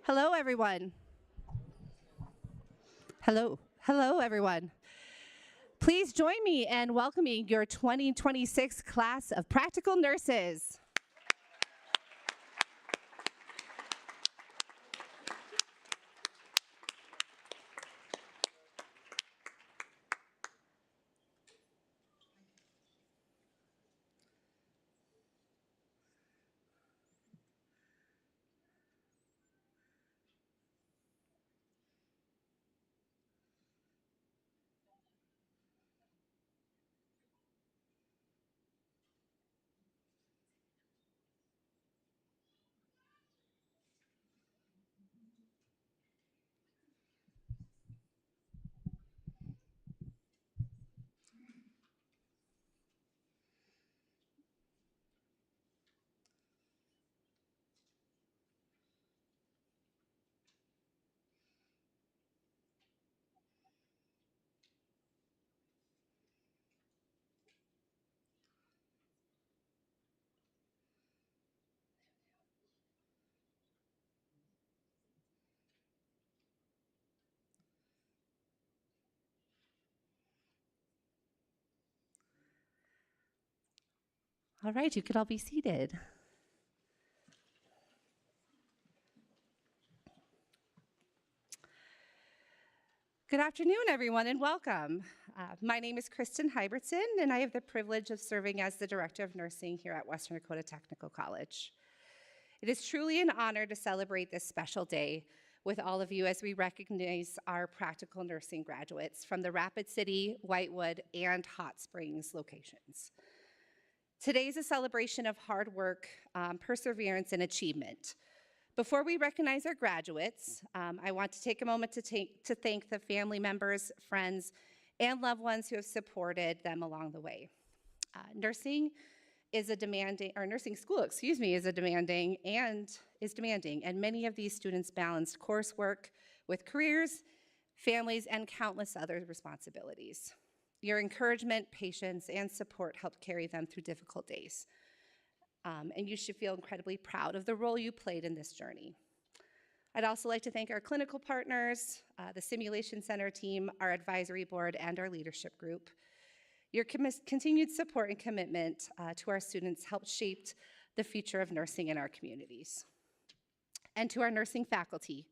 Hello, everyone. Hello, everyone. Please join me in welcoming your 2026 class of practical nurses. All right, you could all be seated. Good afternoon, everyone, and welcome. My name is Kristen Hybertson, and I have the privilege of serving as the Director of Nursing here at Western Dakota Technical College. It is truly an honor to celebrate this special day with all of you as we recognize our practical nursing graduates from the Rapid City, Whitewood, and Hot Springs locations. Today is a celebration of hard work, perseverance, and achievement. Before we recognize our graduates, I want to take a moment to thank the family members, friends, and loved ones who have supported them along the way. Nursing school, is demanding, and many of these students balance coursework with careers, families, and countless other responsibilities. Your encouragement, patience, and support helped carry them through difficult days. And you should feel incredibly proud of the role you played in this journey. I'd also like to thank our clinical partners, the Simulation Center team, our advisory board, and our leadership group. Your continued support and commitment to our students helped shape the future of nursing in our communities. And to our nursing faculty,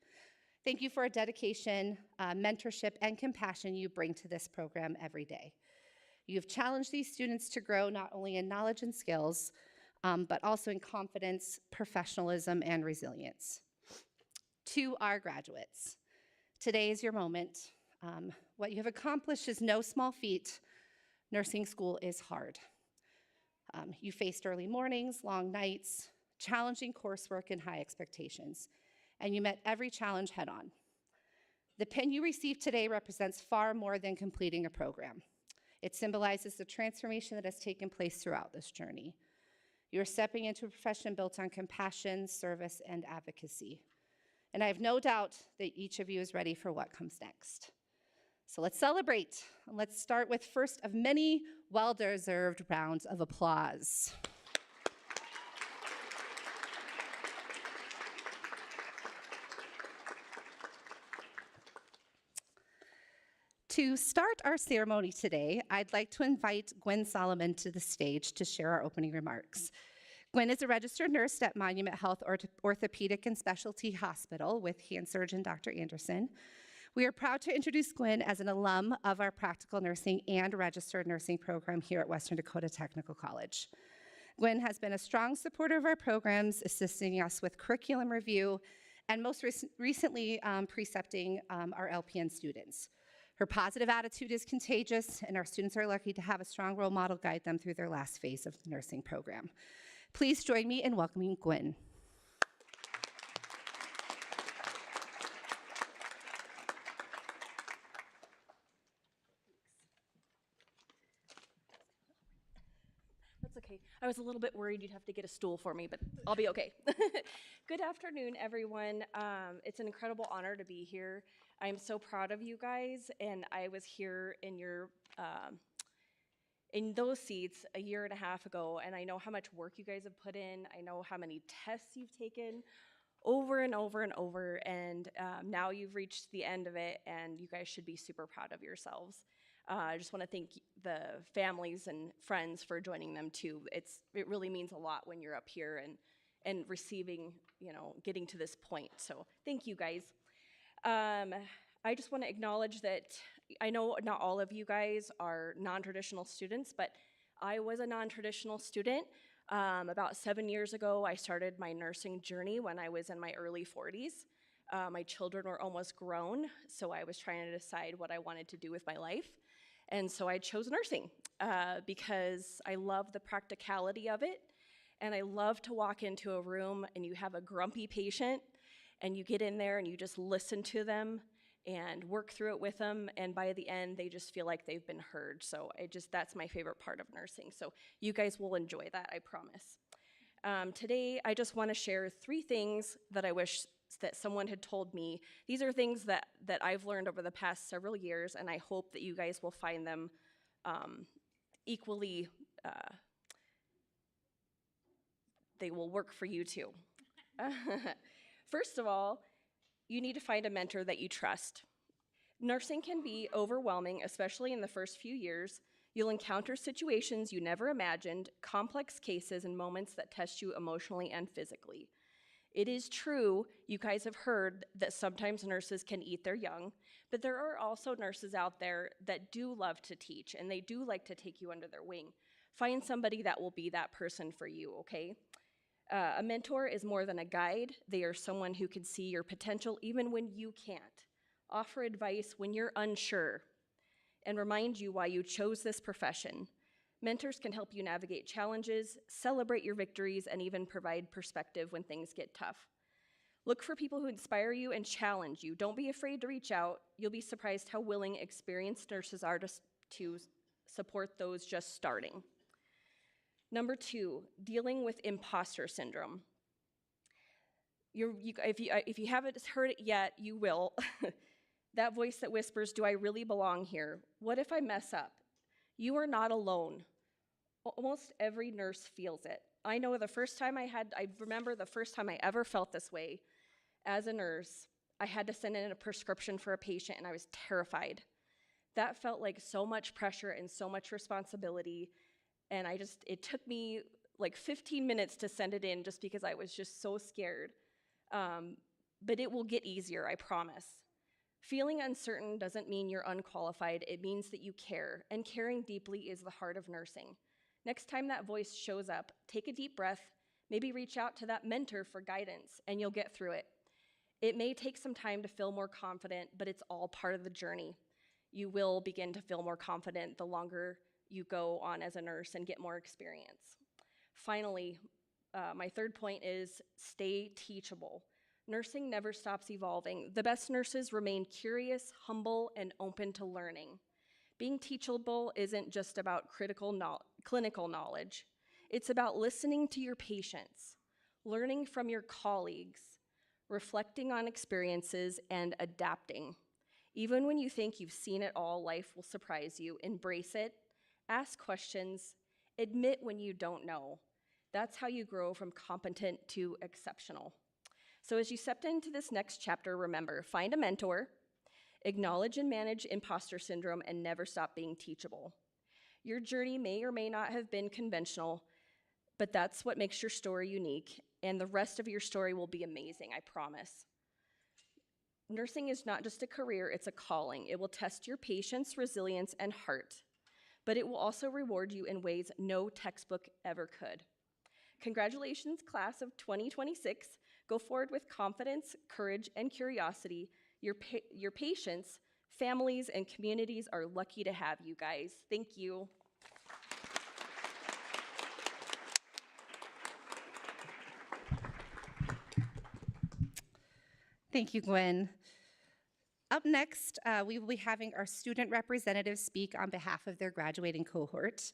thank you for a dedication, mentorship, and compassion you bring to this program every day. You've challenged these students to grow not only in knowledge and skills, but also in confidence, professionalism, and resilience. To our graduates, today is your moment. What you have accomplished is no small feat. Nursing school is hard. You faced early mornings, long nights, challenging coursework, and high expectations, and you met every challenge head on. The pin you received today represents far more than completing a program. It symbolizes the transformation that has taken place throughout this journey. You're stepping into a profession built on compassion, service, and advocacy. And I have no doubt that each of you is ready for what comes next. So let's celebrate. Let's start with first of many well-deserved rounds of applause. To start our ceremony today, I'd like to invite Gwen Solomon to the stage to share our opening remarks. Gwen is a registered nurse at Monument Health Orthopedic and Specialty Hospital with hand surgeon Dr. Anderson. We are proud to introduce Gwen as an alum of our practical nursing and registered nursing program here at Western Dakota Technical College. Gwen has been a strong supporter of our programs, assisting us with curriculum review, and most recently precepting our LPN students. Her positive attitude is contagious, and our students are lucky to have a strong role model guide them through their last phase of the nursing program. Please join me in welcoming Gwen. That's okay. I was a little bit worried you'd have to get a stool for me, but I'll be okay. Good afternoon, everyone. It's an incredible honor to be here. I'm so proud of you guys, and I was here in those seats a year and a half ago, and I know how much work you guys have put in. I know how many tests you've taken. over and over and over, and now you've reached the end of it, and you guys should be super proud of yourselves. I just want to thank the families and friends for joining them too. It really means a lot when you're up here and receiving, getting to this point. So thank you guys. I just want to acknowledge that I know not all of you guys are non-traditional students, but I was a non-traditional student. About 7 years ago, I started my nursing journey when I was in my early 40s. My children were almost grown, so I was trying to decide what I wanted to do with my life. And so I chose nursing because I love the practicality of it. And I love to walk into a room and you have a grumpy patient and you get in there and you just listen to them and work through it with them. And by the end, they just feel like they've been heard. So that's my favorite part of nursing. So you guys will enjoy that, I promise. Today, I just want to share 3 things that I wish that someone had told me. These are things that I've learned over the past several years, and I hope that you guys will find them equally, they will work for you too. First of all, you need to find a mentor that you trust. Nursing can be overwhelming, especially in the first few years. You'll encounter situations you never imagined, complex cases, and moments that test you emotionally and physically. It is true, you guys have heard that sometimes nurses can eat their young, but there are also nurses out there that do love to teach, and they do like to take you under their wing. Find somebody that will be that person for you, okay? A mentor is more than a guide. They are someone who can see your potential even when you can't. Offer advice when you're unsure, and remind you why you chose this profession. Mentors can help you navigate challenges, celebrate your victories, and even provide perspective when things get tough. Look for people who inspire you and challenge you. Don't be afraid to reach out. You'll be surprised how willing experienced nurses are to support those just starting. Number 2, dealing with imposter syndrome. If you haven't heard it yet, you will. That voice that whispers, do I really belong here? What if I mess up? You are not alone. Almost every nurse feels it. I remember the first time I ever felt this way as a nurse. I had to send in a prescription for a patient and I was terrified. That felt like so much pressure and so much responsibility. And it took me like 15 minutes to send it in just because I was just so scared. But it will get easier, I promise. Feeling uncertain doesn't mean you're unqualified. It means that you care, and caring deeply is the heart of nursing. Next time that voice shows up, take a deep breath, maybe reach out to that mentor for guidance, and you'll get through it. It may take some time to feel more confident, but it's all part of the journey. You will begin to feel more confident the longer you go on as a nurse and get more experience. Finally, my third point is stay teachable. Nursing never stops evolving. The best nurses remain curious, humble, and open to learning. Being teachable isn't just about clinical knowledge. It's about listening to your patients, learning from your colleagues, reflecting on experiences, and adapting. Even when you think you've seen it all, life will surprise you. Embrace it, ask questions, admit when you don't know. That's how you grow from competent to exceptional. So as you step into this next chapter, remember, find a mentor, acknowledge and manage imposter syndrome, and never stop being teachable. Your journey may or may not have been conventional, but that's what makes your story unique, and the rest of your story will be amazing, I promise. Nursing is not just a career, it's a calling. It will test your patience, resilience, and heart, but it will also reward you in ways no textbook ever could. Congratulations, class of 2026. Go forward with confidence, courage, and curiosity. Your patients, families, and communities are lucky to have you guys. Thank you. Thank you, Gwen. Up next, we will be having our student representatives speak on behalf of their graduating cohort.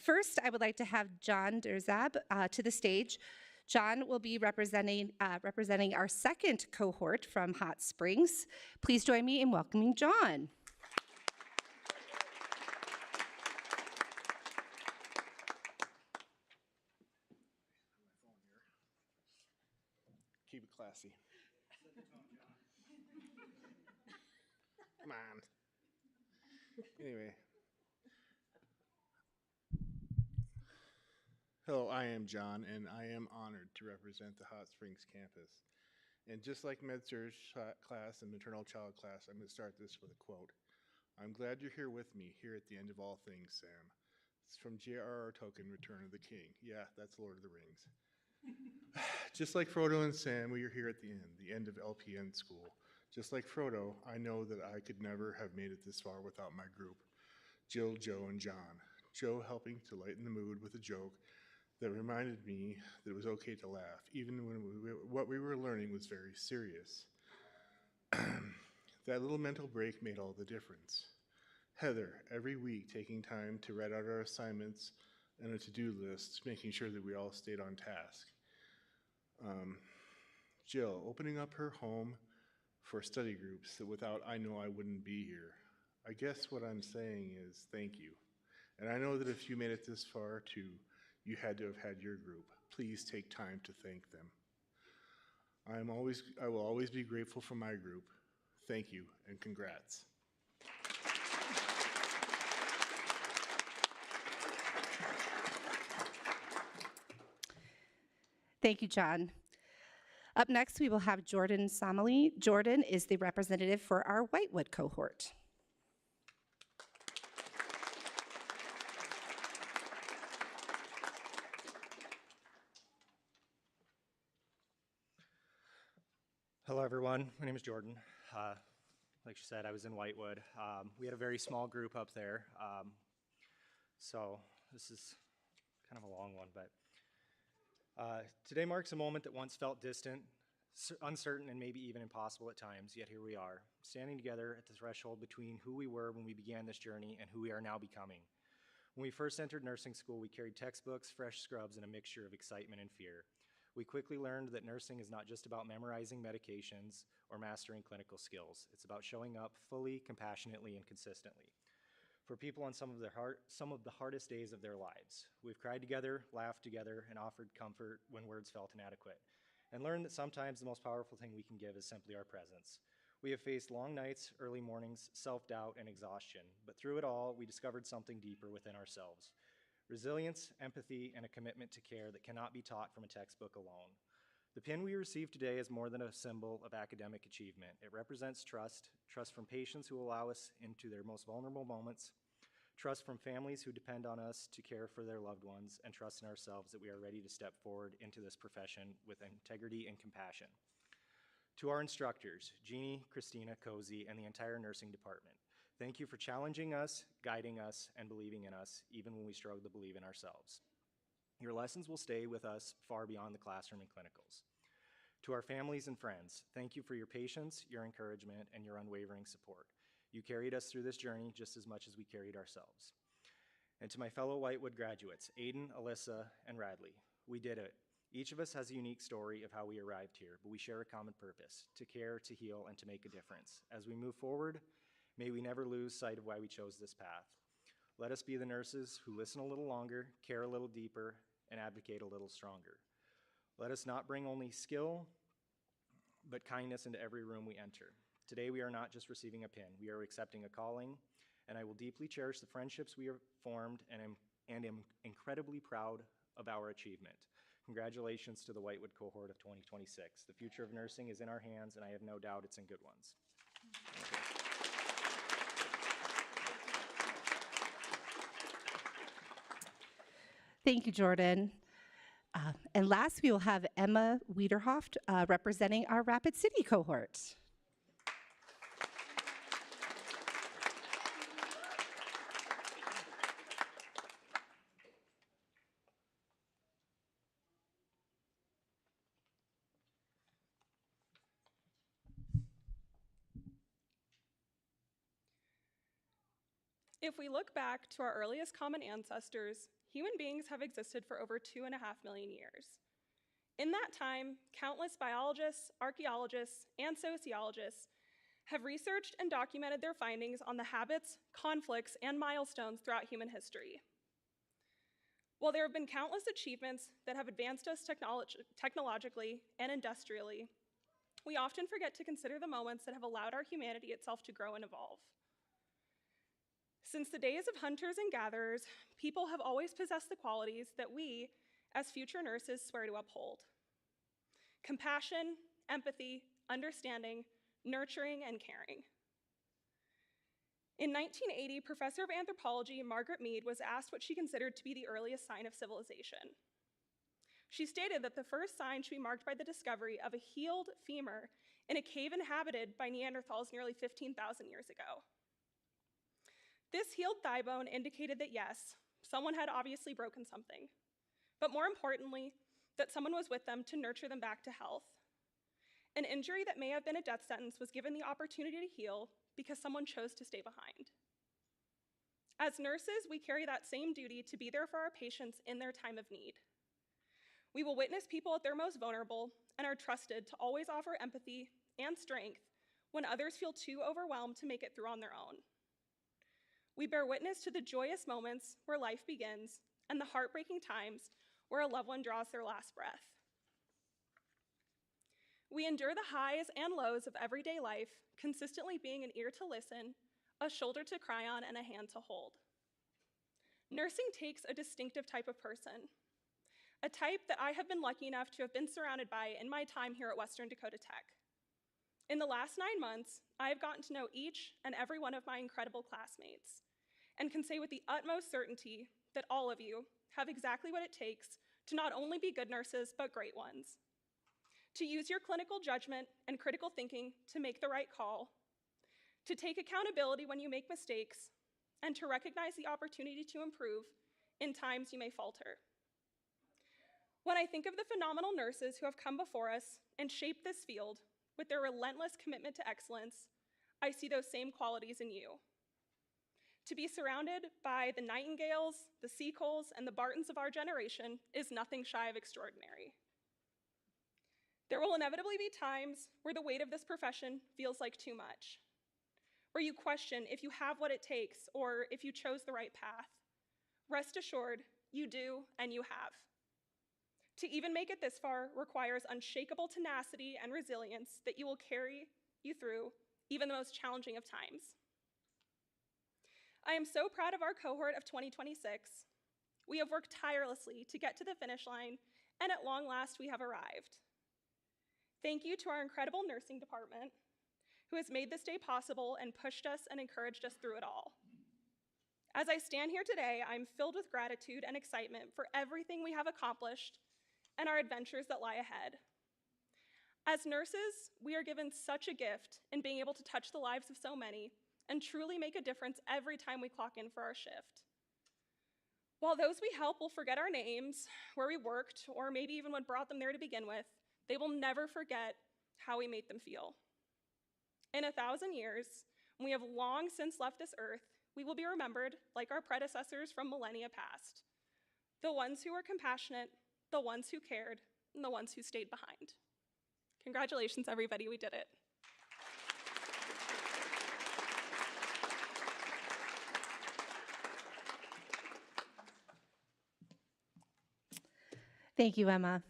First, I would like to have John Derzab to the stage. John will be representing our second cohort from Hot Springs. Please join me in welcoming John. Keep classy. Come on. Anyway. Hello, I am John, and I am honored to represent the Hot Springs campus. And just like med-surg class and maternal child class, I'm going to start this with a quote. I'm glad you're here with me, here at the end of all things, Sam. It's from J.R.R. Tolkien, Return of the King. Yeah, that's Lord of the Rings. Just like Frodo and Sam, we are here at the end of LPN school. Just like Frodo, I know that I could never have made it this far without my group, Jill, Joe, and John. Joe helping to lighten the mood with a joke that reminded me that it was okay to laugh, even when what we were learning was very serious. That little mental break made all the difference. Heather, every week taking time to write out our assignments and a to-do list, making sure that we all stayed on task. Jill, opening up her home for study groups that without I know I wouldn't be here. I guess what I'm saying is thank you. And I know that if you made it this far too, you had to have had your group. Please take time to thank them. I will always be grateful for my group. Thank you and congrats. Thank you, John. Up next, we will have Jordan Somali. Jordan is the representative for our Whitewood cohort. Hello, everyone. My name is Jordan. Like she said, I was in Whitewood. We had a very small group up there, so this is kind of a long one, but today marks a moment that once felt distant, uncertain, and maybe even impossible at times, yet here we are, standing together at the threshold between who we were when we began this journey and who we are now becoming. When we first entered nursing school, we carried textbooks, fresh scrubs, and a mixture of excitement and fear. We quickly learned that nursing is not just about memorizing medications or mastering clinical skills. It's about showing up fully, compassionately, and consistently for people on some of the hardest days of their lives. We've cried together, laughed together, and offered comfort when words felt inadequate, and learned that sometimes the most powerful thing we can give is simply our presence. We have faced long nights, early mornings, self-doubt, and exhaustion, but through it all, we discovered something deeper within ourselves. Resilience, empathy, and a commitment to care that cannot be taught from a textbook alone. The pin we receive today is more than a symbol of academic achievement. It represents trust from patients who allow us into their most vulnerable moments, trust from families who depend on us to care for their loved ones, and trust in ourselves that we are ready to step forward into this profession with integrity and compassion. To our instructors, Jeannie, Christina, Cozy, and the entire nursing department, thank you for challenging us, guiding us, and believing in us, even when we struggle to believe in ourselves. Your lessons will stay with us far beyond the classroom and clinicals. To our families and friends, thank you for your patience, your encouragement, and your unwavering support. You carried us through this journey just as much as we carried ourselves. And to my fellow Whitewood graduates, Aiden, Alyssa, and Radley, we did it. Each of us has a unique story of how we arrived here, but we share a common purpose: to care, to heal, and to make a difference. As we move forward, may we never lose sight of why we chose this path. Let us be the nurses who listen a little longer, care a little deeper, and advocate a little stronger. Let us not bring only skill, but kindness into every room we enter. Today, we are not just receiving a pin, we are accepting a calling, and I will deeply cherish the friendships we have formed and am incredibly proud of our achievement. Congratulations to the Whitewood cohort of 2026. The future of nursing is in our hands, and I have no doubt it's in good ones. Thank you, Jordan. And last, we will have Emma Wiederhoft representing our Rapid City cohort. If we look back to our earliest common ancestors, human beings have existed for over 2.5 million years. In that time, countless biologists, archaeologists, and sociologists have researched and documented their findings on the habits, conflicts, and milestones throughout human history. While there have been countless achievements that have advanced us technologically and industrially, we often forget to consider the moments that have allowed our humanity itself to grow and evolve. Since the days of hunters and gatherers, people have always possessed the qualities that we, as future nurses, swear to uphold: compassion, empathy, understanding, nurturing, and caring. In 1980, Professor of Anthropology Margaret Mead was asked what she considered to be the earliest sign of civilization. She stated that the first sign should be marked by the discovery of a healed femur in a cave inhabited by Neanderthals nearly 15,000 years ago. This healed thigh bone indicated that yes, someone had obviously broken something, but more importantly, that someone was with them to nurture them back to health. An injury that may have been a death sentence was given the opportunity to heal because someone chose to stay behind. As nurses, we carry that same duty to be there for our patients in their time of need. We will witness people at their most vulnerable and are trusted to always offer empathy and strength when others feel too overwhelmed to make it through on their own. We bear witness to the joyous moments where life begins and the heartbreaking times where a loved one draws their last breath. We endure the highs and lows of everyday life, consistently being an ear to listen, a shoulder to cry on, and a hand to hold. Nursing takes a distinctive type of person, a type that I have been lucky enough to have been surrounded by in my time here at Western Dakota Tech. In the last 9 months, I have gotten to know each and every one of my incredible classmates, and can say with the utmost certainty that all of you have exactly what it takes to not only be good nurses, but great ones. To use your clinical judgment and critical thinking to make the right call, to take accountability when you make mistakes, and to recognize the opportunity to improve in times you may falter. When I think of the phenomenal nurses who have come before us and shaped this field with their relentless commitment to excellence, I see those same qualities in you. To be surrounded by the Nightingales, the Seacoles, and the Bartons of our generation is nothing shy of extraordinary. There will inevitably be times where the weight of this profession feels like too much, where you question if you have what it takes or if you chose the right path. Rest assured, you do and you have. To even make it this far requires unshakable tenacity and resilience that you will carry you through even the most challenging of times. I am so proud of our cohort of 2026. We have worked tirelessly to get to the finish line, and at long last we have arrived. Thank you to our incredible nursing department, who has made this day possible and pushed us and encouraged us through it all. As I stand here today, I'm filled with gratitude and excitement for everything we have accomplished and our adventures that lie ahead. As nurses, we are given such a gift in being able to touch the lives of so many and truly make a difference every time we clock in for our shift. While those we help will forget our names, where we worked, or maybe even what brought them there to begin with, they will never forget how we made them feel. In 1,000 years, when we have long since left this earth, we will be remembered like our predecessors from millennia past, the ones who were compassionate, the ones who cared, and the ones who stayed behind. Congratulations, everybody, we did it. Thank you, Emma.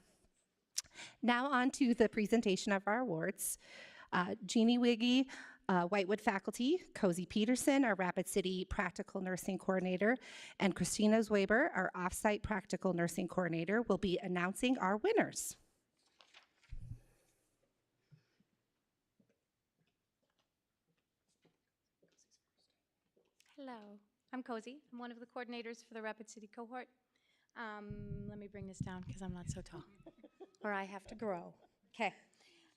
Now on to the presentation of our awards. Jeannie Wiggy, Whitewood faculty, Cozy Peterson, our Rapid City Practical Nursing Coordinator, and Christina Zweber, our Offsite Practical Nursing Coordinator, will be announcing our winners. Hello, I'm Cozy. I'm one of the coordinators for the Rapid City cohort. Let me bring this down because I'm not so tall, or I have to grow. Okay,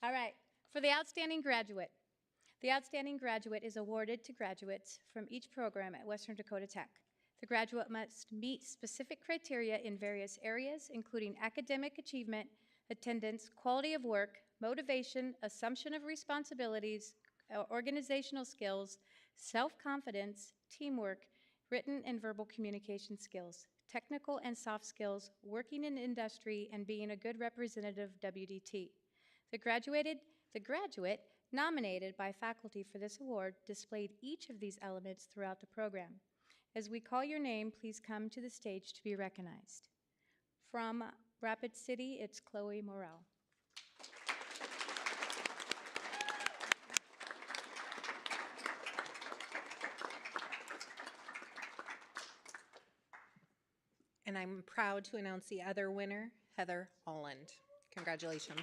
all right. For the outstanding graduate, the outstanding graduate is awarded to graduates from each program at Western Dakota Tech. The graduate must meet specific criteria in various areas, including academic achievement, attendance, quality of work, motivation, assumption of responsibilities, organizational skills, self-confidence, teamwork, written and verbal communication skills, technical and soft skills, working in industry, and being a good representative of WDT. The graduate nominated by faculty for this award displayed each of these elements throughout the program. As we call your name, please come to the stage to be recognized. From Rapid City, it's Chloe Morrell. And I'm proud to announce the other winner, Heather Holland. Congratulations.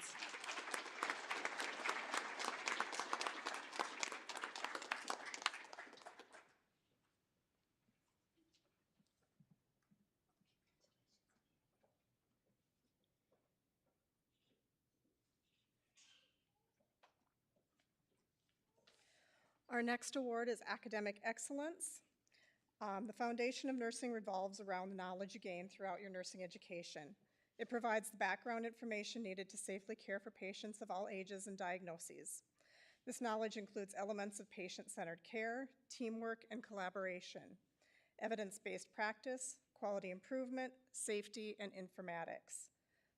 Our next award is Academic Excellence. The foundation of nursing revolves around the knowledge you gain throughout your nursing education. It provides the background information needed to safely care for patients of all ages and diagnoses. This knowledge includes elements of patient-centered care, teamwork, and collaboration, evidence-based practice, quality improvement, safety, and informatics.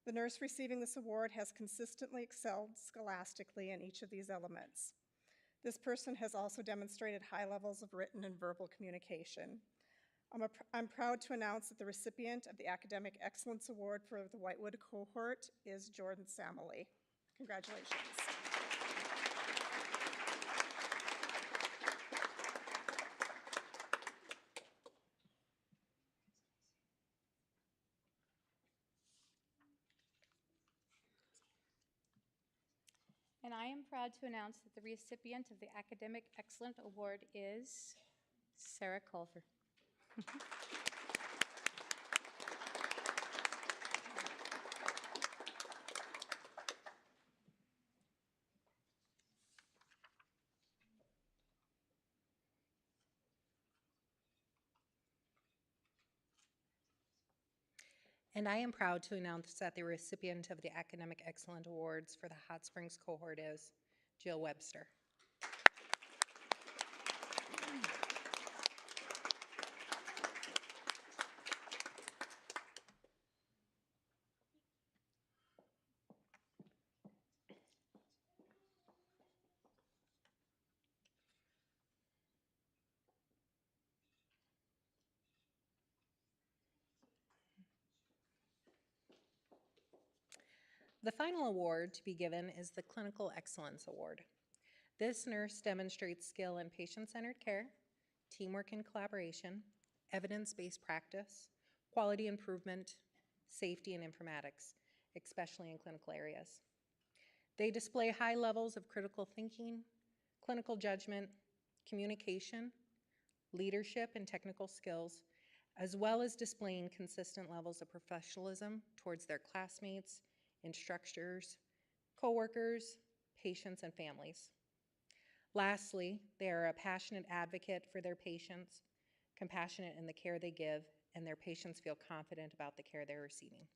The nurse receiving this award has consistently excelled scholastically in each of these elements. This person has also demonstrated high levels of written and verbal communication. I'm proud to announce that the recipient of the Academic Excellence Award for the Whitewood cohort is Jordan Samley. Congratulations. And I am proud to announce that the recipient of the Academic Excellence Award is Sarah Culver. And I am proud to announce that the recipient of the Academic Excellence Awards for the Hot Springs cohort is Jill Webster. The final award to be given is the Clinical Excellence Award. This nurse demonstrates skill in patient-centered care, teamwork and collaboration, evidence-based practice, quality improvement, safety, and informatics, especially in clinical areas. They display high levels of critical thinking, clinical judgment, communication, leadership, and technical skills, as well as displaying consistent levels of professionalism towards their classmates, instructors, coworkers, patients, and families. Lastly, they are a passionate advocate for their patients, compassionate in the care they give, and their patients feel confident about the care they're receiving.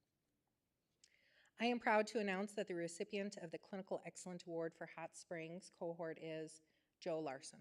I am proud to announce that the recipient of the Clinical Excellence Award for Hot Springs cohort is Joe Larson.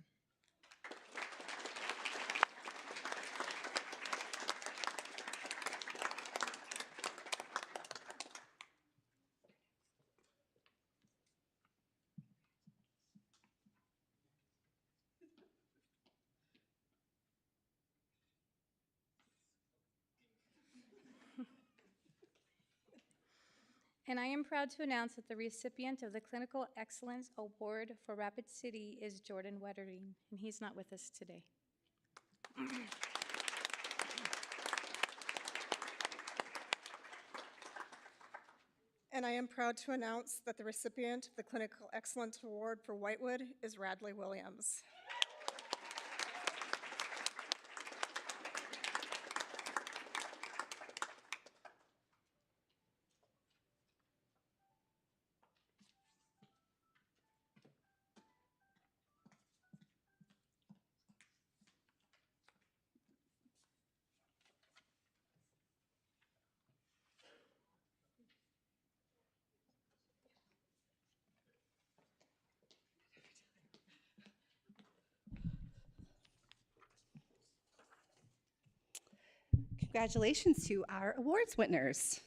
And I am proud to announce that the recipient of the Clinical Excellence Award for Rapid City is Jordan Wettering, and he's not with us today. And I am proud to announce that the recipient of the Clinical Excellence Award for Whitewood is Radley Williams. Congratulations to our awards winners.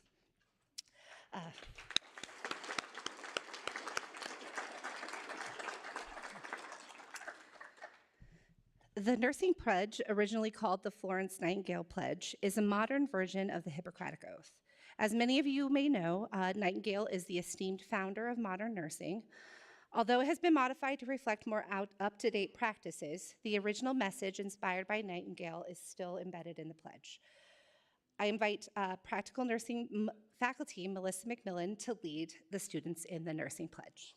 The Nursing Pledge, originally called the Florence Nightingale Pledge, is a modern version of the Hippocratic Oath. As many of you may know, Nightingale is the esteemed founder of modern nursing. Although it has been modified to reflect more up-to-date practices, the original message inspired by Nightingale is still embedded in the pledge. I invite practical nursing faculty Melissa McMillan to lead the students in the nursing pledge.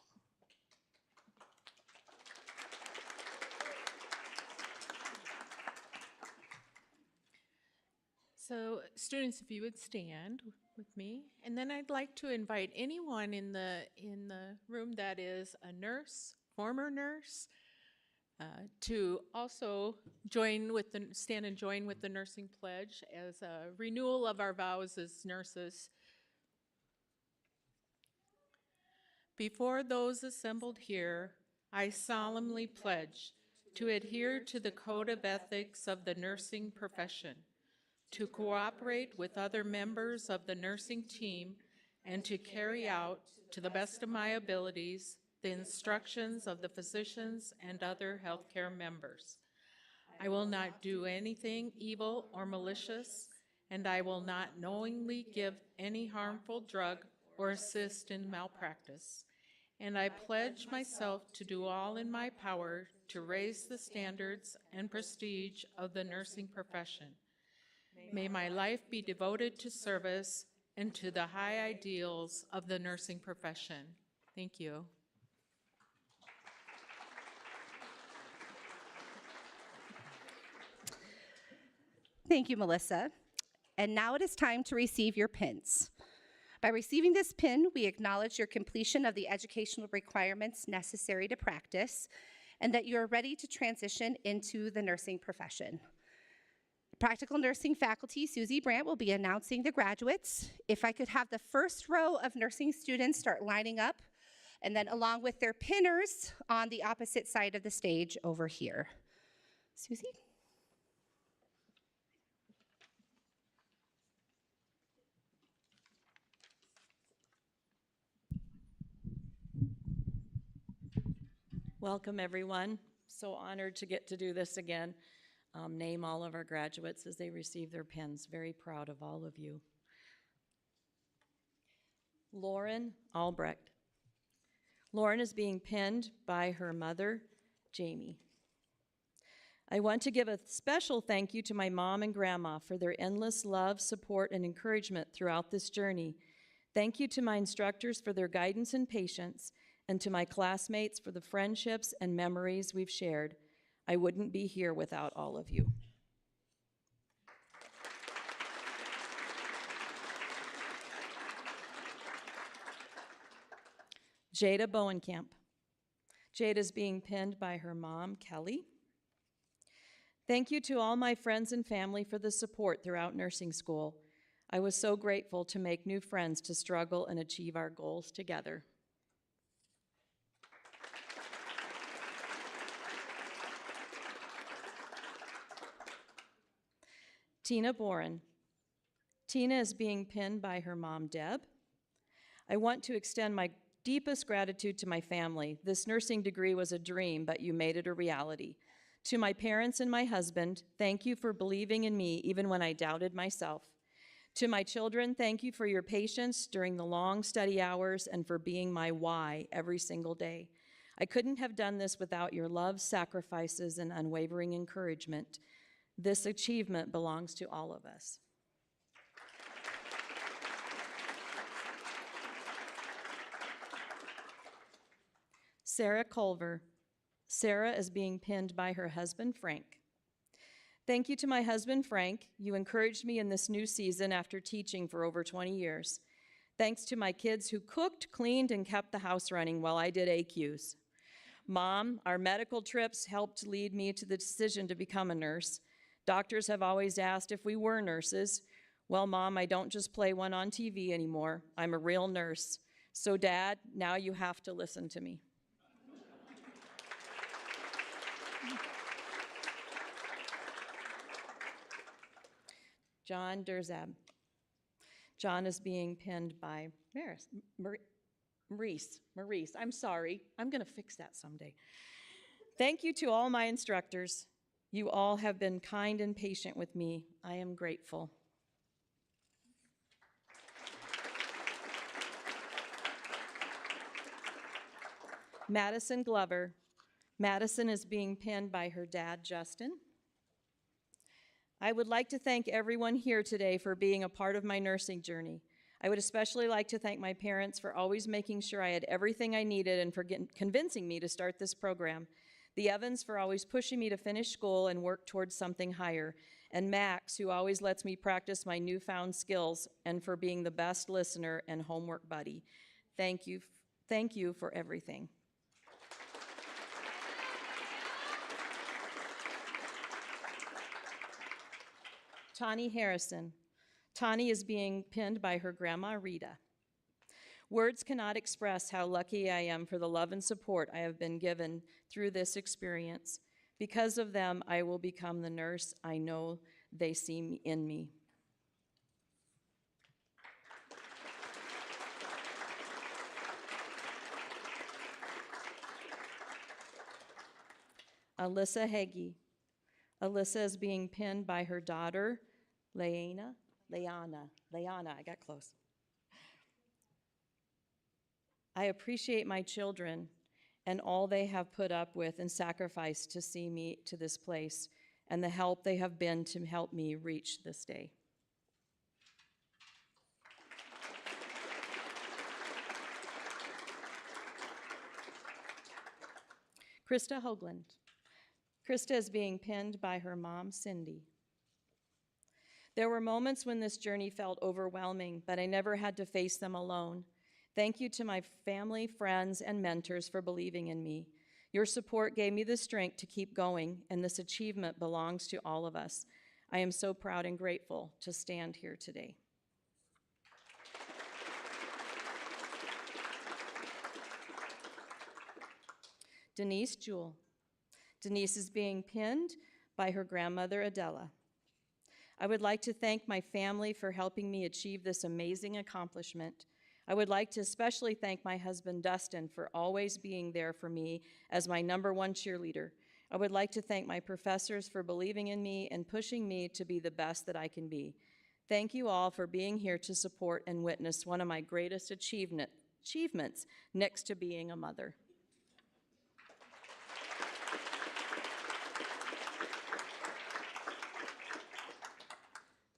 So students, if you would stand with me, and then I'd like to invite anyone in the room that is a nurse, former nurse, to also stand and join with the nursing pledge as a renewal of our vows as nurses. Before those assembled here, I solemnly pledge to adhere to the code of ethics of the nursing profession, to cooperate with other members of the nursing team, and to carry out, to the best of my abilities, the instructions of the physicians and other healthcare members. I will not do anything evil or malicious, and I will not knowingly give any harmful drug or assist in malpractice. And I pledge myself to do all in my power to raise the standards and prestige of the nursing profession. May my life be devoted to service and to the high ideals of the nursing profession. Thank you. Thank you, Melissa. And now it is time to receive your pins. By receiving this pin, we acknowledge your completion of the educational requirements necessary to practice and that you are ready to transition into the nursing profession. Practical nursing faculty Susie Brandt will be announcing the graduates. If I could have the first row of nursing students start lining up, and then along with their pinners on the opposite side of the stage over here. Susie? Welcome, everyone. So honored to get to do this again. Name all of our graduates as they receive their pins. Very proud of all of you. Lauren Albrecht. Lauren is being pinned by her mother, Jamie. I want to give a special thank you to my mom and grandma for their endless love, support, and encouragement throughout this journey. Thank you to my instructors for their guidance and patience, and to my classmates for the friendships and memories we've shared. I wouldn't be here without all of you. Jada Bowenkamp. Jada is being pinned by her mom, Kelly. Thank you to all my friends and family for the support throughout nursing school. I was so grateful to make new friends to struggle and achieve our goals together. Tina Boren. Tina is being pinned by her mom, Deb. I want to extend my deepest gratitude to my family. This nursing degree was a dream, but you made it a reality. To my parents and my husband, thank you for believing in me even when I doubted myself. To my children, thank you for your patience during the long study hours and for being my why every single day. I couldn't have done this without your love, sacrifices, and unwavering encouragement. This achievement belongs to all of us. Sarah Culver. Sarah is being pinned by her husband, Frank. Thank you to my husband, Frank. You encouraged me in this new season after teaching for over 20 years. Thanks to my kids who cooked, cleaned, and kept the house running while I did AQs. Mom, our medical trips helped lead me to the decision to become a nurse. Doctors have always asked if we were nurses. Well, Mom, I don't just play one on TV anymore. I'm a real nurse. So, Dad, now you have to listen to me. John Durzab. John is being pinned by Maurice. I'm sorry. I'm going to fix that someday. Thank you to all my instructors. You all have been kind and patient with me. I am grateful. Madison Glover. Madison is being pinned by her dad, Justin. I would like to thank everyone here today for being a part of my nursing journey. I would especially like to thank my parents for always making sure I had everything I needed and for convincing me to start this program. The Evans for always pushing me to finish school and work towards something higher. And Max, who always lets me practice my newfound skills and for being the best listener and homework buddy. Thank you for everything. Tani Harrison. Tani is being pinned by her grandma, Rita. Words cannot express how lucky I am for the love and support I have been given through this experience. Because of them, I will become the nurse I know they see in me. Alyssa Heggie. Alyssa is being pinned by her daughter, Leana, I got close. I appreciate my children and all they have put up with and sacrificed to see me to this place and the help they have been to help me reach this day. Krista Hoagland. Krista is being pinned by her mom, Cindy. There were moments when this journey felt overwhelming, but I never had to face them alone. Thank you to my family, friends, and mentors for believing in me. Your support gave me the strength to keep going, and this achievement belongs to all of us. I am so proud and grateful to stand here today. Denise Jewell. Denise is being pinned by her grandmother, Adela. I would like to thank my family for helping me achieve this amazing accomplishment. I would like to especially thank my husband, Dustin, for always being there for me as my #1 cheerleader. I would like to thank my professors for believing in me and pushing me to be the best that I can be. Thank you all for being here to support and witness one of my greatest achievements next to being a mother.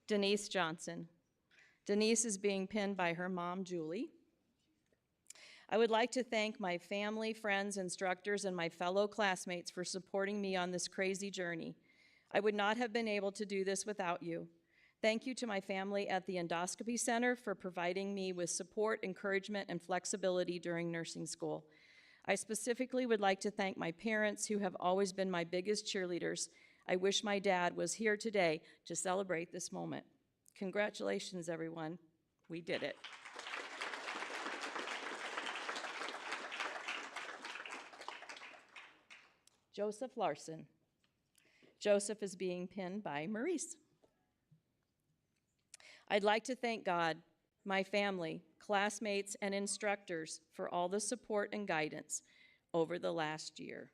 Denise Johnson. Denise is being pinned by her mom, Julie. I would like to thank my family, friends, instructors, and my fellow classmates for supporting me on this crazy journey. I would not have been able to do this without you. Thank you to my family at the Endoscopy Center for providing me with support, encouragement, and flexibility during nursing school. I specifically would like to thank my parents who have always been my biggest cheerleaders. I wish my dad was here today to celebrate this moment. Congratulations, everyone. We did it. Joseph Larson. Joseph is being pinned by Maurice. I'd like to thank God, my family, classmates, and instructors for all the support and guidance over the last year.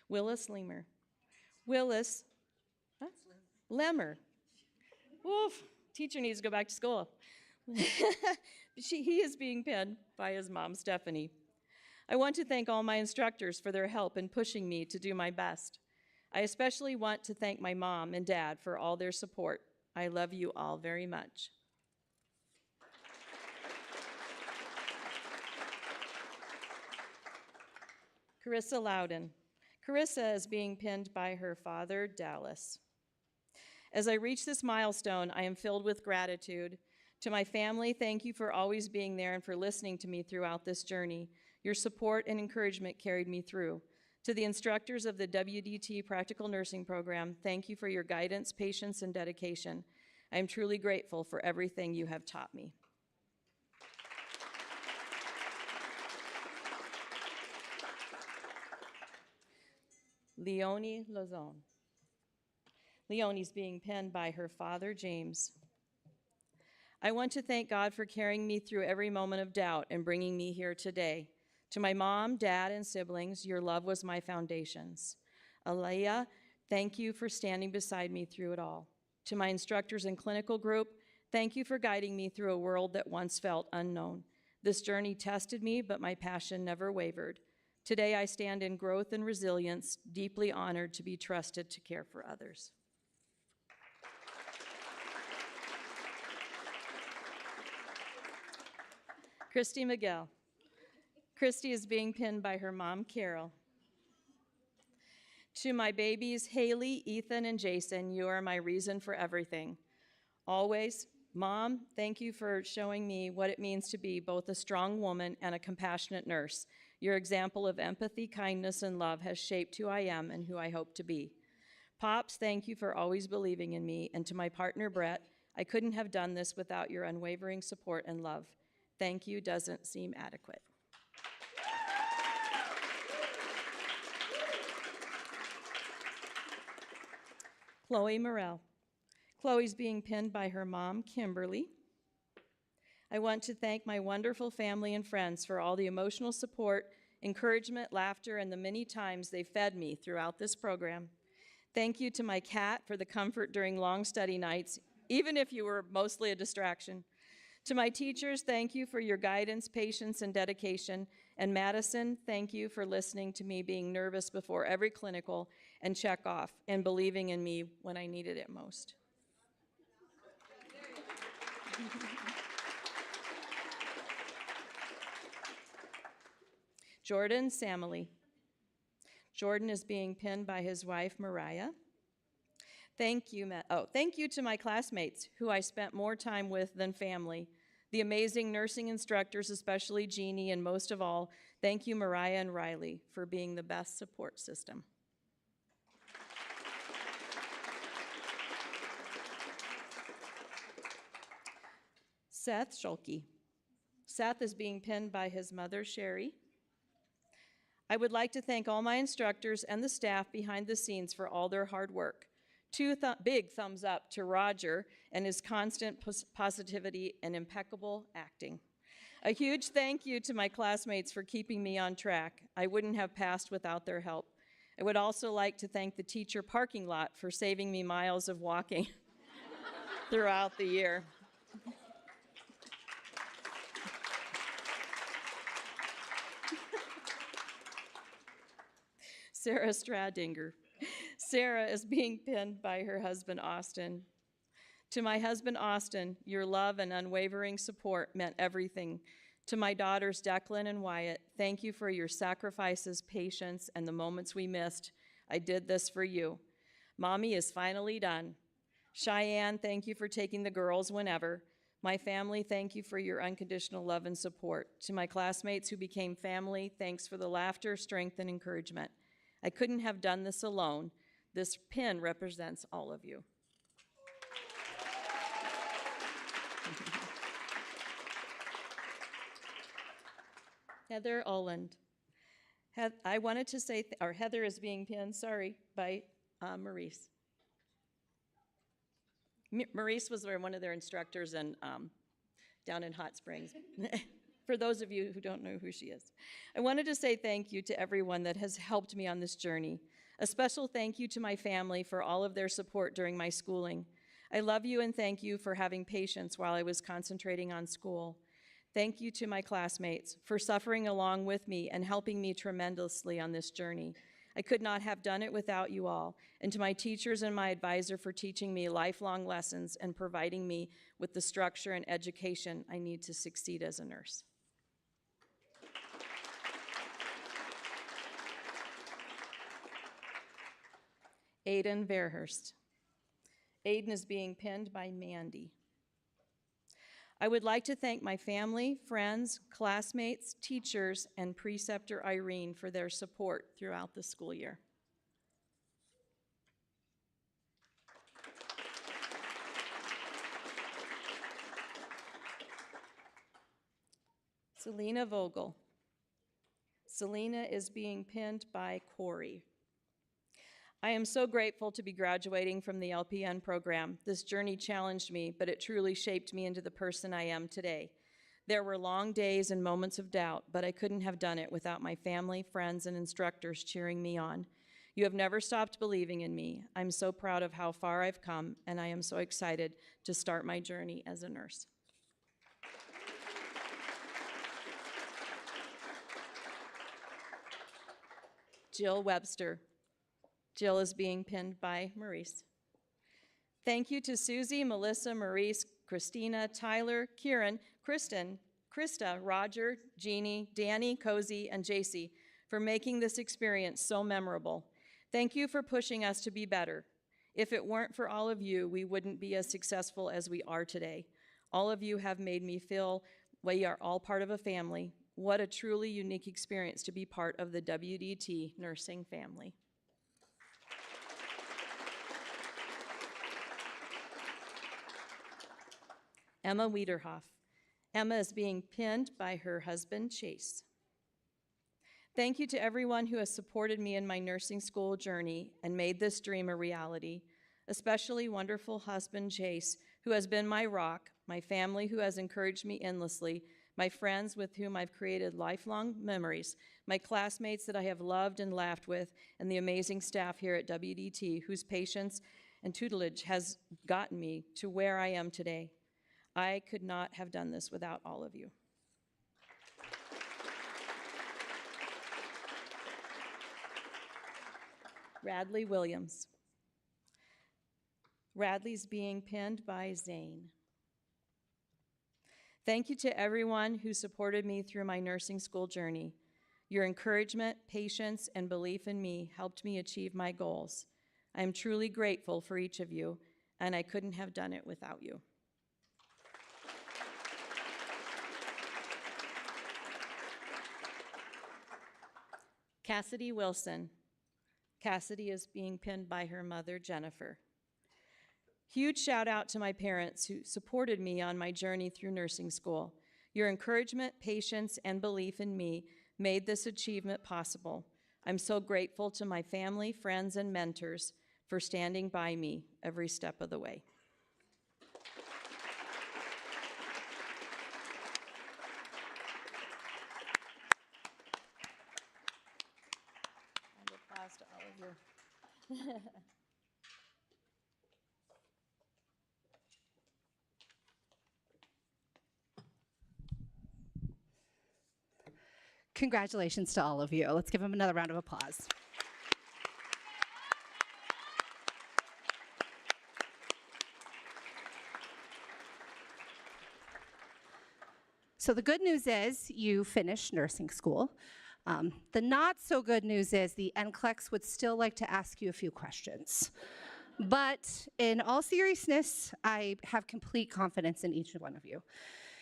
Willis Lemmer. Willis Lemmer. Oof, teacher needs to go back to school. He is being pinned by his mom, Stephanie. I want to thank all my instructors for their help in pushing me to do my best. I especially want to thank my mom and dad for all their support. I love you all very much. Carissa Loudon. Carissa is being pinned by her father, Dallas. As I reach this milestone, I am filled with gratitude. To my family, thank you for always being there and for listening to me throughout this journey. Your support and encouragement carried me through. To the instructors of the WDT Practical Nursing Program, thank you for your guidance, patience, and dedication. I am truly grateful for everything you have taught me. Leonie Lozone. Leonie's being pinned by her father, James. I want to thank God for carrying me through every moment of doubt and bringing me here today. To my mom, dad, and siblings, your love was my foundations. Aliyah, thank you for standing beside me through it all. To my instructors and clinical group, Thank you for guiding me through a world that once felt unknown. This journey tested me, but my passion never wavered. Today I stand in growth and resilience, deeply honored to be trusted to care for others. Christy Miguel. Christy is being pinned by her mom, Carol. To my babies, Haley, Ethan, and Jason, you are my reason for everything. Always, Mom, thank you for showing me what it means to be both a strong woman and a compassionate nurse. Your example of empathy, kindness, and love has shaped who I am and who I hope to be. Pops, thank you for always believing in me. And to my partner, Brett, I couldn't have done this without your unwavering support and love. Thank you doesn't seem adequate. Chloe Morrell. Chloe's being pinned by her mom, Kimberly. I want to thank my wonderful family and friends for all the emotional support, encouragement, laughter, and the many times they fed me throughout this program. Thank you to my cat for the comfort during long study nights, even if you were mostly a distraction. To my teachers, thank you for your guidance, patience, and dedication. And Madison, thank you for listening to me being nervous before every clinical and check off and believing in me when I needed it most. Jordan Samily. Jordan is being pinned by his wife, Mariah. Thank you to my classmates who I spent more time with than family. The amazing nursing instructors, especially Jeannie, and most of all, thank you, Mariah and Riley, for being the best support system. Seth Schulke. Seth is being pinned by his mother, Sherry. I would like to thank all my instructors and the staff behind the scenes for all their hard work. Two big thumbs up to Roger and his constant positivity and impeccable acting. A huge thank you to my classmates for keeping me on track. I wouldn't have passed without their help. I would also like to thank the teacher parking lot for saving me miles of walking throughout the year. Sarah Stradinger. Sarah is being pinned by her husband, Austin. To my husband, Austin, your love and unwavering support meant everything. To my daughters, Declan and Wyatt, thank you for your sacrifices, patience, and the moments we missed. I did this for you. Mommy is finally done. Cheyenne, thank you for taking the girls whenever. My family, thank you for your unconditional love and support. To my classmates who became family, thanks for the laughter, strength, and encouragement. I couldn't have done this alone. This pin represents all of you. Heather Oland. I wanted to say, Heather is being pinned, by Maurice. Maurice was one of their instructors down in Hot Springs. For those of you who don't know who she is. I wanted to say thank you to everyone that has helped me on this journey. A special thank you to my family for all of their support during my schooling. I love you and thank you for having patience while I was concentrating on school. Thank you to my classmates for suffering along with me and helping me tremendously on this journey. I could not have done it without you all. And to my teachers and my advisor for teaching me lifelong lessons and providing me with the structure and education I need to succeed as a nurse. Aiden Verhurst. Aiden is being pinned by Mandy. I would like to thank my family, friends, classmates, teachers, and preceptor Irene for their support throughout the school year. Selena Vogel. Selena is being pinned by Corey. I am so grateful to be graduating from the LPN program. This journey challenged me, but it truly shaped me into the person I am today. There were long days and moments of doubt, but I couldn't have done it without my family, friends, and instructors cheering me on. You have never stopped believing in me. I'm so proud of how far I've come, and I am so excited to start my journey as a nurse. Jill Webster. Jill is being pinned by Maurice. Thank you to Susie, Melissa, Maurice, Christina, Tyler, Kieran, Kristen, Krista, Roger, Jeannie, Danny, Cozy, and JC for making this experience so memorable. Thank you for pushing us to be better. If it weren't for all of you, we wouldn't be as successful as we are today. All of you have made me feel we are all part of a family. What a truly unique experience to be part of the WDT nursing family. Emma Wiederhoff. Emma is being pinned by her husband, Chase. Thank you to everyone who has supported me in my nursing school journey and made this dream a reality, especially wonderful husband, Chase, who has been my rock, my family who has encouraged me endlessly, my friends with whom I've created lifelong memories, my classmates that I have loved and laughed with, and the amazing staff here at WDT whose patience and tutelage has gotten me to where I am today. I could not have done this without all of you. Radley Williams. Radley's being pinned by Zane. Thank you to everyone who supported me through my nursing school journey. Your encouragement, patience, and belief in me helped me achieve my goals. I am truly grateful for each of you, and I couldn't have done it without you. Cassidy Wilson. Cassidy is being pinned by her mother, Jennifer. Huge shout out to my parents who supported me on my journey through nursing school. Your encouragement, patience, and belief in me made this achievement possible. I'm so grateful to my family, friends, and mentors for standing by me every step of the way. Round of applause to all of you. Congratulations to all of you. Let's give them another round of applause. So the good news is you finished nursing school. The not so good news is the NCLEX would still like to ask you a few questions. But in all seriousness, I have complete confidence in each one of you.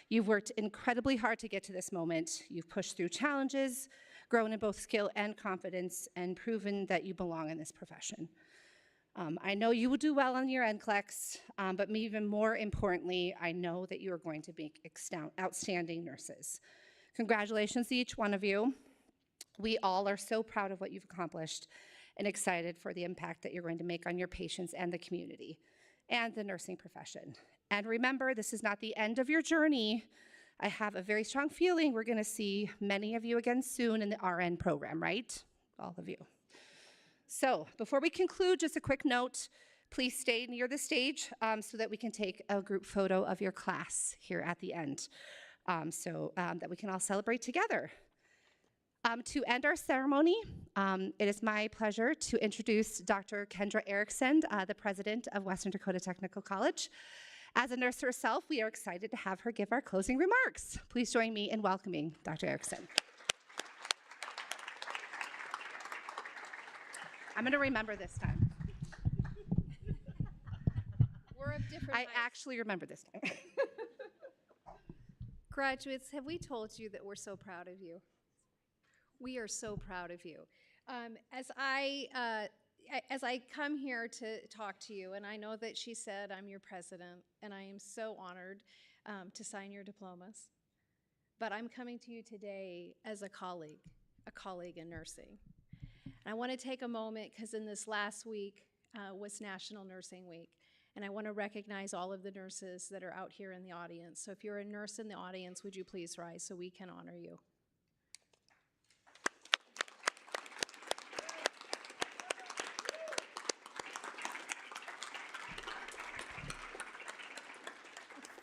You've worked incredibly hard to get to this moment. You've pushed through challenges, grown in both skill and confidence, and proven that you belong in this profession. I know you will do well on your NCLEX, but even more importantly, I know that you are going to be outstanding nurses. Congratulations to each one of you. We all are so proud of what you've accomplished and excited for the impact that you're going to make on your patients and the community and the nursing profession. And remember, this is not the end of your journey. I have a very strong feeling we're going to see many of you again soon in the RN program, right? All of you. So before we conclude, just a quick note, please stay near the stage so that we can take a group photo of your class here at the end so that we can all celebrate together. To end our ceremony, it is my pleasure to introduce Dr. Kendra Erickson, the president of Western Dakota Technical College. As a nurse herself, we are excited to have her give our closing remarks. Please join me in welcoming Dr. Erickson. I'm gonna remember this time. We're of different I heights. actually remember this time. Graduates, have we told you that we're so proud of you? We are so proud of you. As I come here to talk to you, and I know that she said I'm your president, and I am so honored to sign your diplomas, but I'm coming to you today as a colleague in nursing. And I want to take a moment, because in this last week was National Nursing Week, and I want to recognize all of the nurses that are out here in the audience. So if you're a nurse in the audience, would you please rise so we can honor you?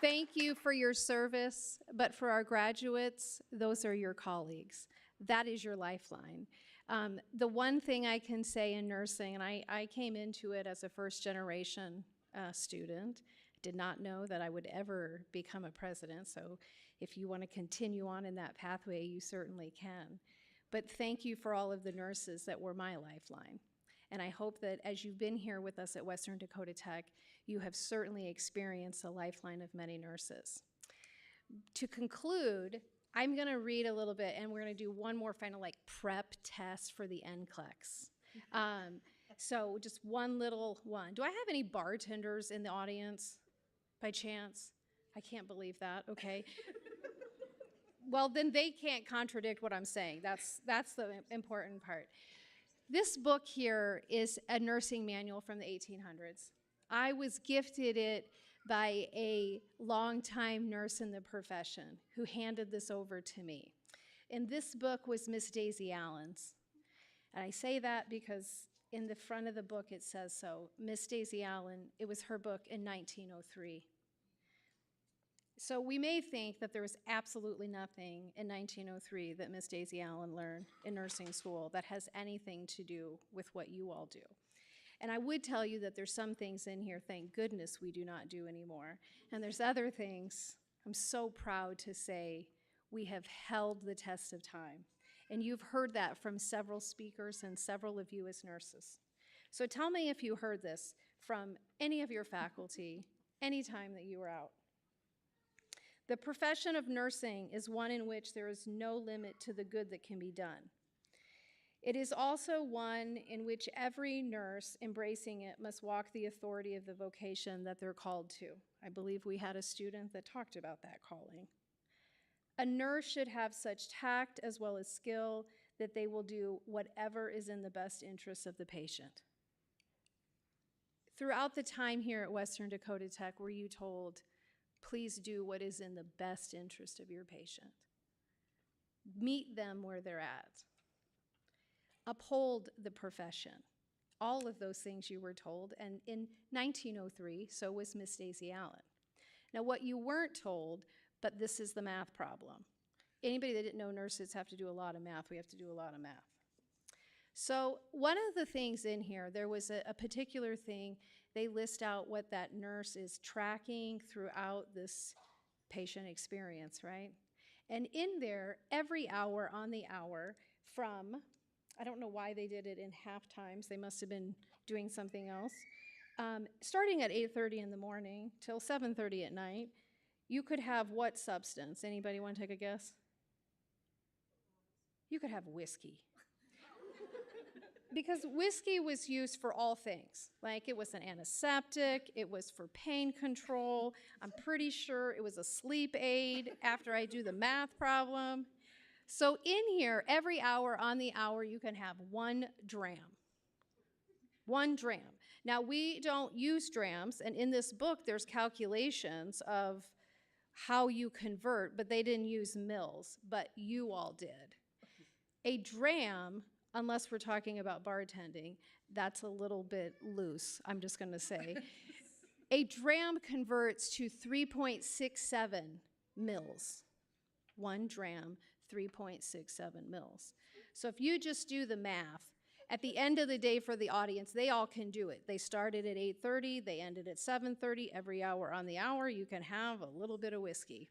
Thank you for your service, but for our graduates, those are your colleagues. That is your lifeline. The one thing I can say in nursing, and I came into it as a first-generation student, did not know that I would ever become a president, so if you want to continue on in that pathway, you certainly can. But thank you for all of the nurses that were my lifeline. And I hope that as you've been here with us at Western Dakota Tech, you have certainly experienced the lifeline of many nurses. To conclude, I'm going to read a little bit, and we're going to do one more final prep test for the NCLEX. So just one little one. Do I have any bartenders in the audience by chance? I can't believe that. Okay. Well, then they can't contradict what I'm saying. That's the important part. This book here is a nursing manual from the 1800s. I was gifted it by a longtime nurse in the profession who handed this over to me. And this book was Miss Daisy Allen's. And I say that because in the front of the book it says so. Miss Daisy Allen, it was her book in 1903. So we may think that there was absolutely nothing in 1903 that Miss Daisy Allen learned in nursing school that has anything to do with what you all do. And I would tell you that there's some things in here, thank goodness, we do not do anymore. And there's other things I'm so proud to say we have held the test of time. And you've heard that from several speakers and several of you as nurses. So tell me if you heard this from any of your faculty anytime that you were out. The profession of nursing is one in which there is no limit to the good that can be done. It is also one in which every nurse embracing it must walk the authority of the vocation that they're called to. I believe we had a student that talked about that calling. A nurse should have such tact as well as skill that they will do whatever is in the best interest of the patient. Throughout the time here at Western Dakota Tech, were you told, please do what is in the best interest of your patient? Meet them where they're at. Uphold the profession. All of those things you were told, and in 1903, so was Miss Daisy Allen. Now, what you weren't told, but this is the math problem. Anybody that didn't know nurses have to do a lot of math, we have to do a lot of math. So one of the things in here, there was a particular thing, they list out what that nurse is tracking throughout this patient experience, right? And in there, every hour on the hour from, I don't know why they did it in half times, they must have been doing something else, starting at 8:30 in the morning till 7:30 at night, you could have what substance? Anybody want to take a guess? You could have whiskey. Because whiskey was used for all things. Like it was an antiseptic, it was for pain control. I'm pretty sure it was a sleep aid after I do the math problem. So in here, every hour on the hour, you can have 1 dram. 1 dram. Now, we don't use drams, and in this book, there's calculations of how you convert, but they didn't use mils, but you all did. A dram, unless we're talking about bartending, that's a little bit loose, I'm just gonna say. A dram converts to 3.67 mils. 1 dram, 3.67 mils. So if you just do the math, at the end of the day for the audience, they all can do it. They started at 8:30, they ended at 7:30. Every hour on the hour, you can have a little bit of whiskey.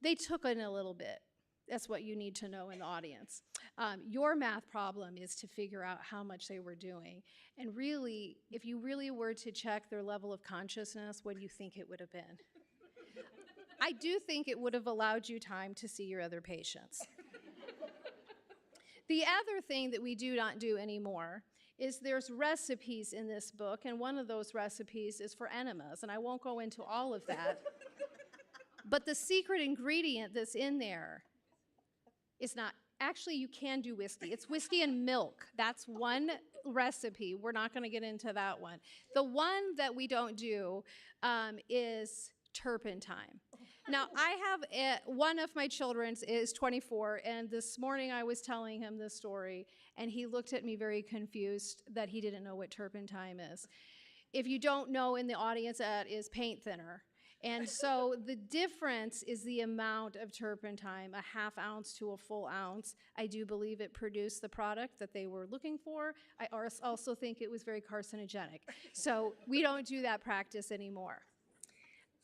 They took in a little bit. That's what you need to know in the audience. Your math problem is to figure out how much they were doing. And really, if you really were to check their level of consciousness, what do you think it would have been? I do think it would have allowed you time to see your other patients. The other thing that we do not do anymore is there's recipes in this book, and one of those recipes is for enemas, and I won't go into all of that. But the secret ingredient that's in there is not, actually you can do whiskey. It's whiskey and milk. That's one recipe. We're not gonna get into that one. The one that we don't do is turpentine. Now, I have one of my children is 24, and this morning I was telling him this story, and he looked at me very confused that he didn't know what turpentine is. If you don't know in the audience, that is paint thinner. And so the difference is the amount of turpentine, a half ounce to a full ounce. I do believe it produced the product that they were looking for. I also think it was very carcinogenic. So we don't do that practice anymore.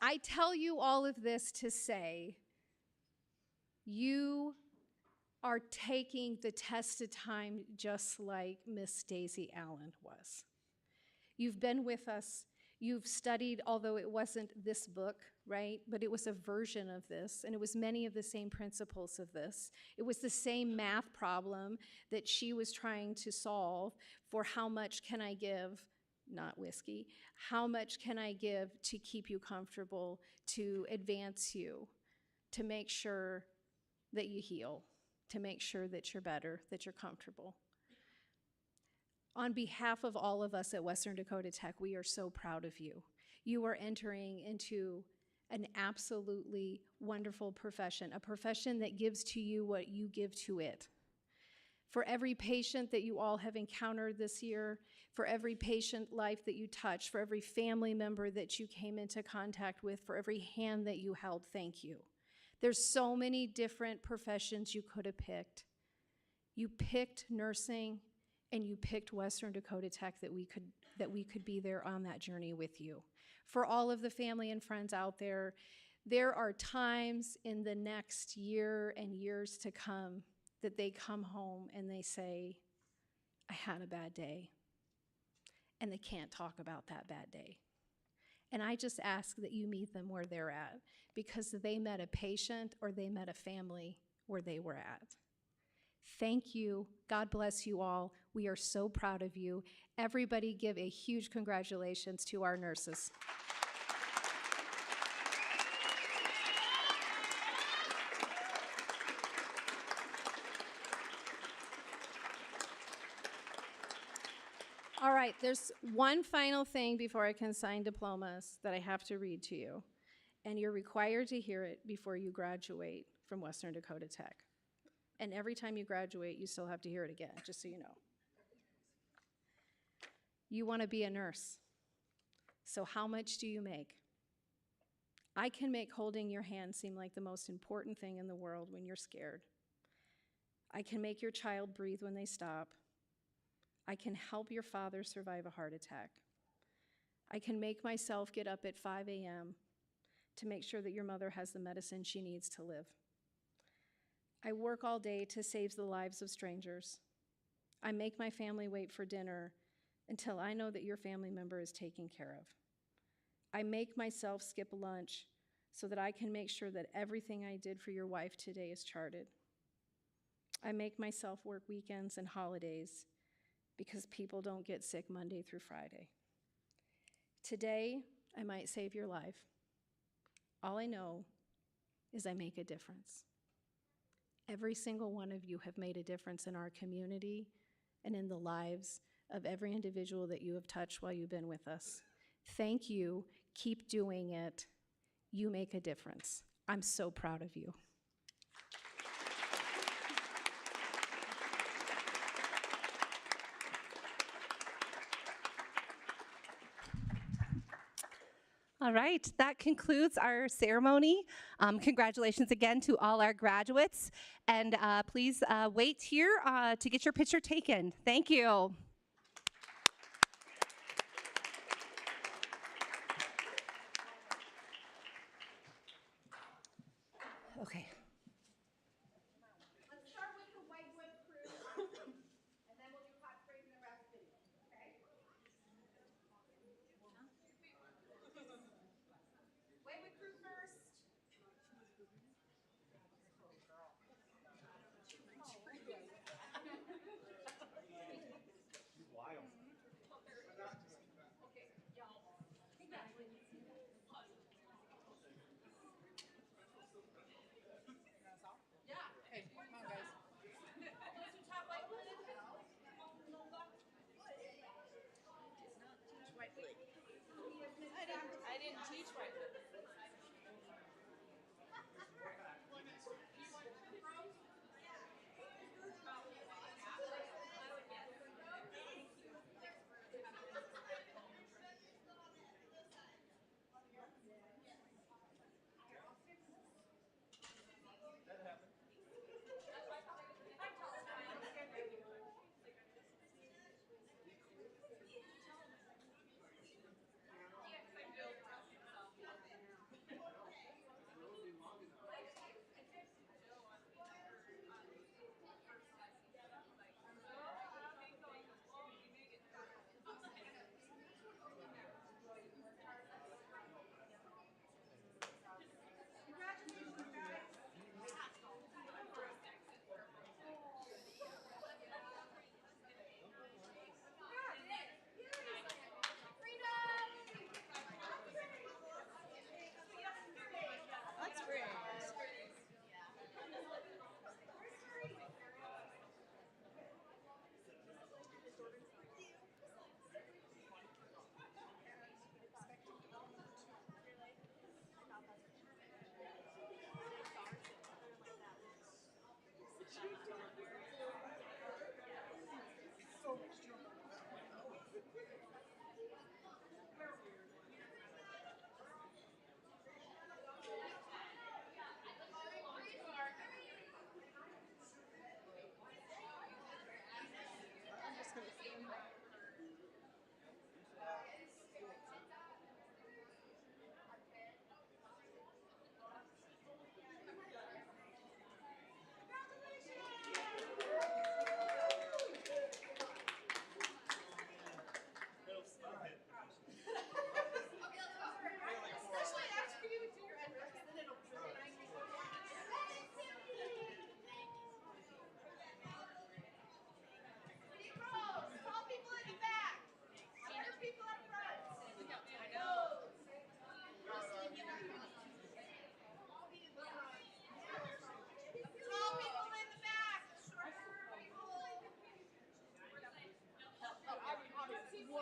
I tell you all of this to say, you are taking the test of time just like Miss Stacey Allen was. You've been with us. You've studied, although it wasn't this book, right? But it was a version of this, and it was many of the same principles of this. It was the same math problem that she was trying to solve for how much can I give, not whiskey, how much can I give to keep you comfortable, to advance you, to make sure that you heal, to make sure that you're better, that you're comfortable. On behalf of all of us at Western Dakota Tech, we are so proud of you. You are entering into an absolutely wonderful profession, a profession that gives to you what you give to it. For every patient that you all have encountered this year, for every patient life that you touched, for every family member that you came into contact with, for every hand that you held, thank you. There's so many different professions you could have picked. You picked nursing, and you picked Western Dakota Tech that we could be there on that journey with you. For all of the family and friends out there, there are times in the next year and years to come that they come home and they say, I had a bad day. And they can't talk about that bad day. And I just ask that you meet them where they're at, because they met a patient or they met a family where they were at. Thank you. God bless you all. We are so proud of you. Everybody give a huge congratulations to our nurses. All right, there's one final thing before I can sign diplomas that I have to read to you, and you're required to hear it before you graduate from Western Dakota Tech. And every time you graduate, you still have to hear it again, just so you know. You want to be a nurse. So how much do you make? I can make holding your hand seem like the most important thing in the world when you're scared. I can make your child breathe when they stop. I can help your father survive a heart attack. I can make myself get up at 5 a.m. to make sure that your mother has the medicine she needs to live. I work all day to save the lives of strangers. I make my family wait for dinner until I know that your family member is taken care of. I make myself skip lunch so that I can make sure that everything I did for your wife today is charted. I make myself work weekends and holidays because people don't get sick Monday through Friday. Today, I might save your life. All I know is I make a difference. Every single one of you have made a difference in our community and in the lives of every individual that you have touched while you've been with us. Thank you. Keep doing it. You make a difference. I'm so proud of you. All right, that concludes our ceremony. Congratulations again to all our graduates. And please wait here to get your picture taken. Thank you. Okay. Let's start with the Whitewood crew, and then we'll do hot springs and the rest of it, okay? Whitewood crew first. I didn't teach Whitewood.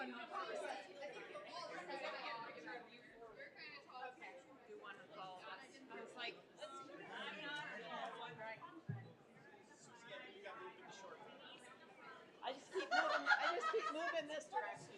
I just keep moving this direction.